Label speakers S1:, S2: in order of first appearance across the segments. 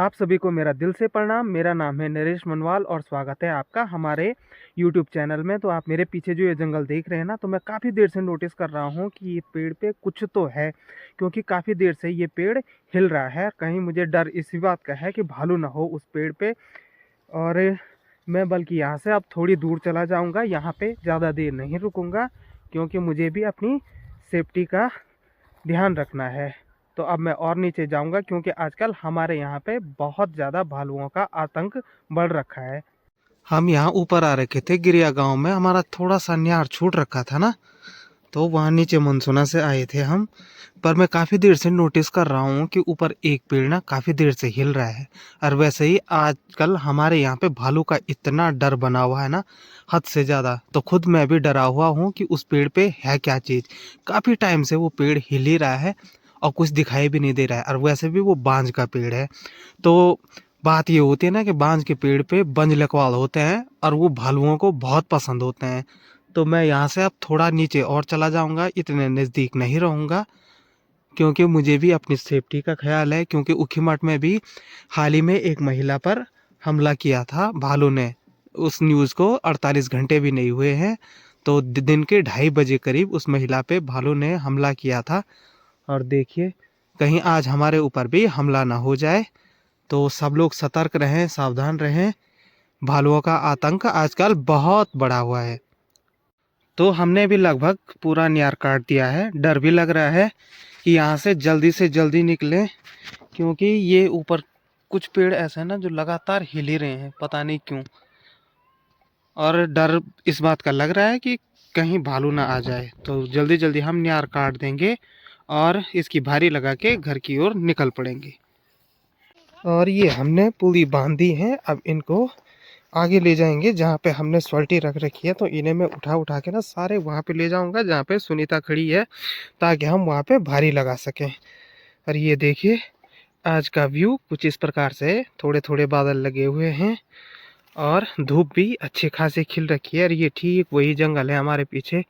S1: आप सभी को मेरा दिल से प्रणाम। मेरा नाम है नरेश मनवाल और स्वागत है आपका हमारे यूट्यूब चैनल में। तो आप मेरे पीछे जो ये जंगल देख रहे हैं ना, तो मैं काफ़ी देर से नोटिस कर रहा हूँ कि ये पेड़ पे कुछ तो है, क्योंकि काफ़ी देर से ये पेड़ हिल रहा है। कहीं मुझे डर इसी बात का है कि भालू ना हो उस पेड़ पे। और मैं बल्कि यहाँ से अब थोड़ी दूर चला जाऊँगा, यहाँ पे ज़्यादा देर नहीं रुकूँगा, क्योंकि मुझे भी अपनी सेफ्टी का ध्यान रखना है। तो अब मैं और नीचे जाऊंगा, क्योंकि आजकल हमारे यहाँ पे बहुत ज़्यादा भालुओं का आतंक बढ़ रखा है। हम यहाँ ऊपर आ रखे थे गिरिया गांव में, हमारा थोड़ा सा न्यार छूट रखा था ना, तो वहाँ नीचे मनसुना से आए थे हम। पर मैं काफ़ी देर से नोटिस कर रहा हूँ कि ऊपर एक पेड़ ना काफ़ी देर से हिल रहा है। और वैसे ही आजकल हमारे यहाँ पे भालू का इतना डर बना हुआ है ना, हद से ज़्यादा। तो खुद मैं भी डरा हुआ हूँ कि उस पेड़ पे है क्या चीज़। काफ़ी टाइम से वो पेड़ हिल ही रहा है और कुछ दिखाई भी नहीं दे रहा है, और वैसे भी वो बांज का पेड़ है। तो बात ये होती है ना कि बांज के पेड़ पे बंज लकवाल होते हैं और वो भालुओं को बहुत पसंद होते हैं। तो मैं यहाँ से अब थोड़ा नीचे और चला जाऊंगा, इतने नज़दीक नहीं रहूँगा, क्योंकि मुझे भी अपनी सेफ्टी का ख्याल है। क्योंकि उखीमठ में भी हाल ही में एक महिला पर हमला किया था भालू ने। उस न्यूज़ को 48 घंटे भी नहीं हुए हैं, तो दिन के 2:30 बजे करीब उस महिला पे भालू ने हमला किया था। और देखिए, कहीं आज हमारे ऊपर भी हमला ना हो जाए। तो सब लोग सतर्क रहें, सावधान रहें। भालुओं का आतंक आजकल बहुत बढ़ा हुआ है। तो हमने भी लगभग पूरा न्यार काट दिया है। डर भी लग रहा है कि यहाँ से जल्दी निकलें, क्योंकि ये ऊपर कुछ पेड़ ऐसे हैं ना जो लगातार हिल ही रहे हैं, पता नहीं क्यों। और डर इस बात का लग रहा है कि कहीं भालू ना आ जाए। तो जल्दी जल्दी हम न्यार काट देंगे और इसकी भारी लगा के घर की ओर निकल पड़ेंगे। और ये हमने पुली बांध दी है, अब इनको आगे ले जाएंगे जहाँ पे हमने सॉल्टी रख रखी है। तो इन्हें मैं उठा उठा के ना सारे वहाँ पे ले जाऊंगा जहाँ पे सुनीता खड़ी है, ताकि हम वहाँ पे भारी लगा सकें। और ये देखिए, आज का व्यू कुछ इस प्रकार से है। थोड़े थोड़े बादल लगे हुए हैं और धूप भी अच्छी खासी खिल रखी है। और ये ठीक वही जंगल है हमारे पीछे,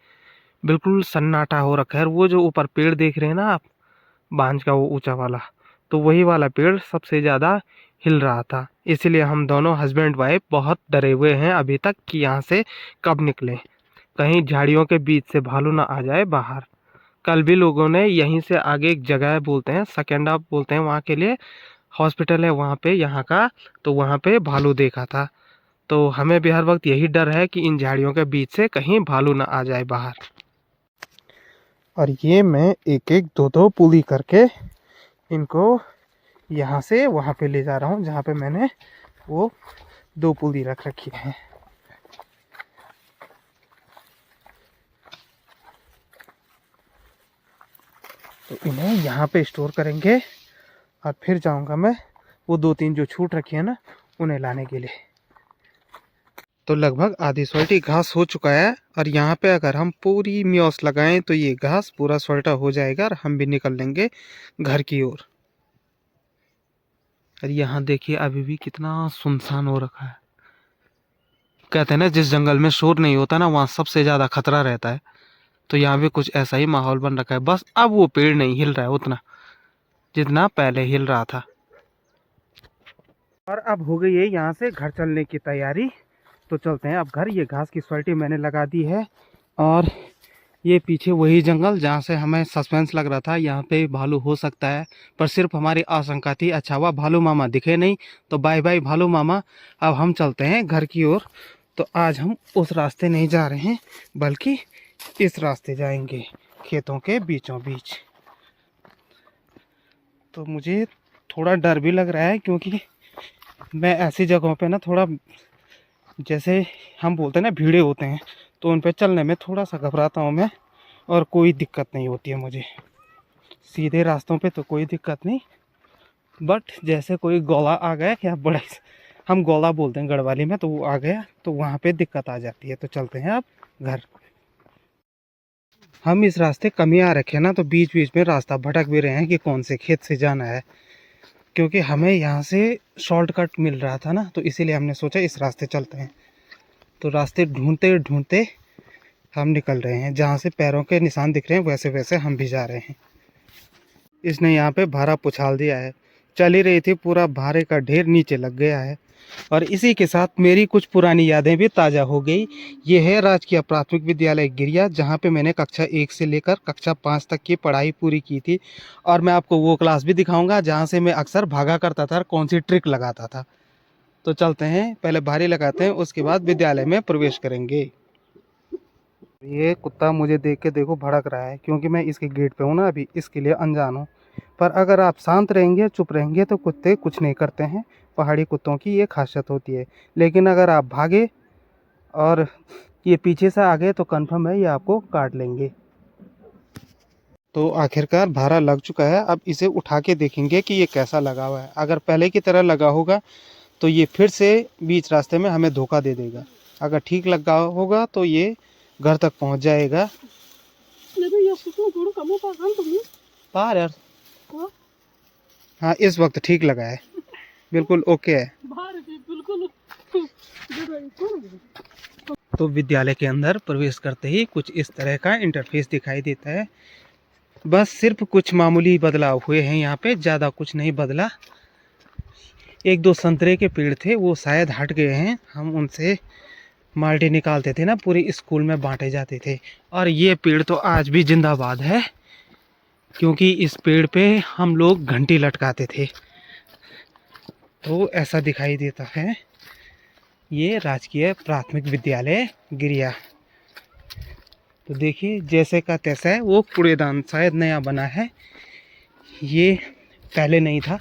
S1: बिल्कुल सन्नाटा हो रखा है। और वो जो ऊपर पेड़ देख रहे हैं ना आप, बांज का वो ऊंचा वाला, तो वही वाला पेड़ सबसे ज़्यादा हिल रहा था। इसलिए हम दोनों हस्बैंड वाइफ बहुत डरे हुए हैं अभी तक कि यहाँ से कब निकलें, कहीं झाड़ियों के बीच से भालू ना आ जाए बाहर। कल भी लोगों ने यहीं से आगे एक जगह है, बोलते हैं सकेंडा बोलते हैं, वहाँ के लिए हॉस्पिटल है वहाँ पे यहाँ का, तो वहाँ पे भालू देखा था। तो हमें भी हर वक्त यही डर है कि इन झाड़ियों के बीच से कहीं भालू ना आ जाए बाहर। और ये मैं एक एक दो दो पुली करके इनको यहाँ से वहाँ पे ले जा रहा हूँ, जहाँ पे मैंने वो 2 पुली रख रखी है। तो इन्हें यहाँ पे स्टोर करेंगे और फिर जाऊँगा मैं वो 2-3 जो छूट रखी है ना, उन्हें लाने के लिए। तो लगभग आधी सोल्टी घास हो चुका है, और यहाँ पे अगर हम पूरी म्योस लगाएं तो ये घास पूरा सोल्टा हो जाएगा और हम भी निकल लेंगे घर की ओर। और यहाँ देखिए, अभी भी कितना सुनसान हो रखा है। कहते हैं ना, जिस जंगल में शोर नहीं होता ना, वहाँ सबसे ज़्यादा खतरा रहता है। तो यहाँ भी कुछ ऐसा ही माहौल बन रखा है। बस अब वो पेड़ नहीं हिल रहा है उतना जितना पहले हिल रहा था। और अब हो गई है यहाँ से घर चलने की तैयारी। तो चलते हैं अब घर। ये घास की सोल्टी मैंने लगा दी है, और ये पीछे वही जंगल जहाँ से हमें सस्पेंस लग रहा था यहाँ पे भालू हो सकता है, पर सिर्फ हमारी आशंका थी। अच्छा हुआ भालू मामा दिखे नहीं। तो बाय बाय भालू मामा, अब हम चलते हैं घर की ओर। तो आज हम उस रास्ते नहीं जा रहे हैं, बल्कि इस रास्ते जाएंगे, खेतों के बीचों बीच। तो मुझे थोड़ा डर भी लग रहा है, क्योंकि मैं ऐसी जगहों पे ना थोड़ा, जैसे हम बोलते हैं ना भीड़े होते हैं, तो उन पे चलने में थोड़ा सा घबराता हूँ मैं। और कोई दिक्कत नहीं होती है मुझे, सीधे रास्तों पे तो कोई दिक्कत नहीं। बट जैसे कोई गोला आ गया, या बड़ा, हम गोला बोलते हैं गढ़वाली में, तो वो आ गया तो वहाँ पे दिक्कत आ जाती है। तो चलते हैं अब घर। हम इस रास्ते कम ही आ रखे हैं ना, तो बीच बीच में रास्ता भटक भी रहे हैं कि कौन से खेत से जाना है, क्योंकि हमें यहाँ से शॉर्टकट मिल रहा था ना, तो इसीलिए हमने सोचा इस रास्ते चलते हैं। तो रास्ते ढूंढते ढूंढते हम निकल रहे हैं, जहाँ से पैरों के निशान दिख रहे हैं वैसे वैसे हम भी जा रहे हैं। इसने यहाँ पे भारा पुछाल दिया है। चल ही रही थी, पूरा भारे का ढेर नीचे लग गया है। और इसी के साथ मेरी कुछ पुरानी यादें भी ताज़ा हो गई। ये है राजकीय प्राथमिक विद्यालय गिरिया, जहाँ पे मैंने कक्षा 1 से लेकर कक्षा 5 तक की पढ़ाई पूरी की थी। और मैं आपको वो क्लास भी दिखाऊंगा जहाँ से मैं अक्सर भागा करता था और कौन सी ट्रिक लगाता था। तो चलते हैं, पहले भारी लगाते हैं, उसके बाद विद्यालय में प्रवेश करेंगे। ये कुत्ता मुझे देख के देखो भड़क रहा है, क्योंकि मैं इसके गेट पे हूँ ना, अभी इसके लिए अनजान हूँ। पर अगर आप शांत रहेंगे, चुप रहेंगे, तो कुत्ते कुछ नहीं करते हैं। पहाड़ी कुत्तों की ये खासियत होती है। लेकिन अगर आप भागे और ये पीछे से आ गए तो कंफर्म है ये आपको काट लेंगे। तो आखिरकार भारा लग चुका है। अब इसे उठा के देखेंगे कि ये कैसा लगा हुआ है। अगर पहले की तरह लगा होगा तो ये फिर से बीच रास्ते में हमें धोखा दे देगा। अगर ठीक लगा होगा तो ये घर तक पहुंच जाएगा। पार यार, हाँ इस वक्त ठीक लगा है, बिल्कुल ओके है। तो विद्यालय के अंदर प्रवेश करते ही कुछ इस तरह का इंटरफेस दिखाई देता है। बस सिर्फ कुछ मामूली बदलाव हुए हैं यहाँ पे, ज़्यादा कुछ नहीं बदला। एक दो संतरे के पेड़ थे, वो शायद हट गए हैं। हम उनसे माल्टे निकालते थे ना, पूरी स्कूल में बांटे जाते थे। और ये पेड़ तो आज भी जिंदाबाद है, क्योंकि इस पेड़ पे हम लोग घंटी लटकाते थे। तो ऐसा दिखाई देता है ये राजकीय प्राथमिक विद्यालय गिरिया। तो देखिए जैसे का तैसा है। वो कूड़ेदान शायद नया बना है, ये पहले नहीं था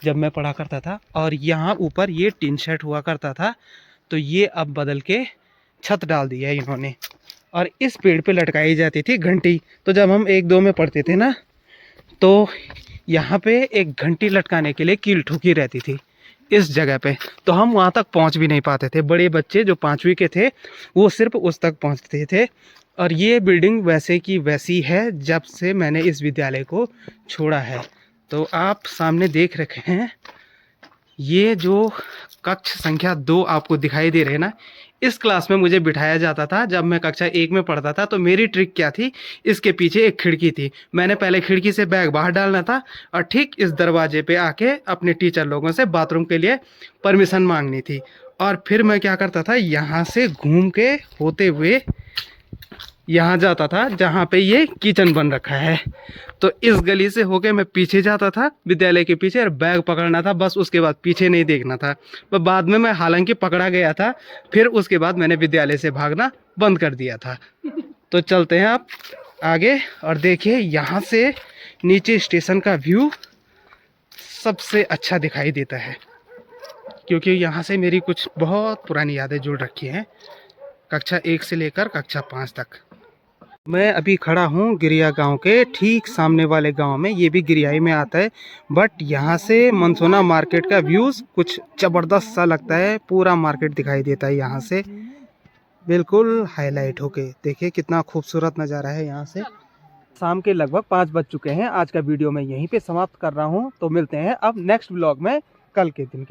S1: जब मैं पढ़ा करता था। और यहाँ ऊपर ये टिन शेड हुआ करता था, तो ये अब बदल के छत डाल दिया है इन्होंने। और इस पेड़ पे लटकाई जाती थी घंटी। तो जब हम 1-2 में पढ़ते थे ना, तो यहाँ पे एक घंटी लटकाने के लिए कील ठोकी रहती थी इस जगह पे। तो हम वहाँ तक पहुँच भी नहीं पाते थे। बड़े बच्चे जो 5वीं के थे वो सिर्फ उस तक पहुँचते थे। और ये बिल्डिंग वैसे की वैसी है जब से मैंने इस विद्यालय को छोड़ा है। तो आप सामने देख रखे हैं, ये जो कक्ष संख्या 2 आपको दिखाई दे रहे हैं ना, इस क्लास में मुझे बिठाया जाता था जब मैं कक्षा 1 में पढ़ता था। तो मेरी ट्रिक क्या थी, इसके पीछे एक खिड़की थी। मैंने पहले खिड़की से बैग बाहर डालना था और ठीक इस दरवाजे पे आके अपने टीचर लोगों से बाथरूम के लिए परमिशन मांगनी थी। और फिर मैं क्या करता था, यहाँ से घूम के होते हुए यहाँ जाता था जहाँ पे ये किचन बन रखा है। तो इस गली से होके मैं पीछे जाता था विद्यालय के पीछे, और बैग पकड़ना था बस, उसके बाद पीछे नहीं देखना था। पर बाद में मैं हालांकि पकड़ा गया था, फिर उसके बाद मैंने विद्यालय से भागना बंद कर दिया था। तो चलते हैं आप आगे और देखिए यहाँ से नीचे स्टेशन का व्यू सबसे अच्छा दिखाई देता है, क्योंकि यहाँ से मेरी कुछ बहुत पुरानी यादें जुड़ रखी हैं, कक्षा 1 से लेकर कक्षा 5 तक। मैं अभी खड़ा हूँ गिरिया गांव के ठीक सामने वाले गांव में। ये भी गिरियाई में आता है, बट यहाँ से मनसोना मार्केट का व्यूज़ कुछ ज़बरदस्त सा लगता है। पूरा मार्केट दिखाई देता है यहाँ से, बिल्कुल हाईलाइट होके। देखिए कितना खूबसूरत नज़ारा है यहाँ से। शाम के लगभग 5 बज चुके हैं। आज का वीडियो मैं यहीं पे समाप्त कर रहा हूँ। तो मिलते हैं अब नेक्स्ट व्लॉग में कल के दिन के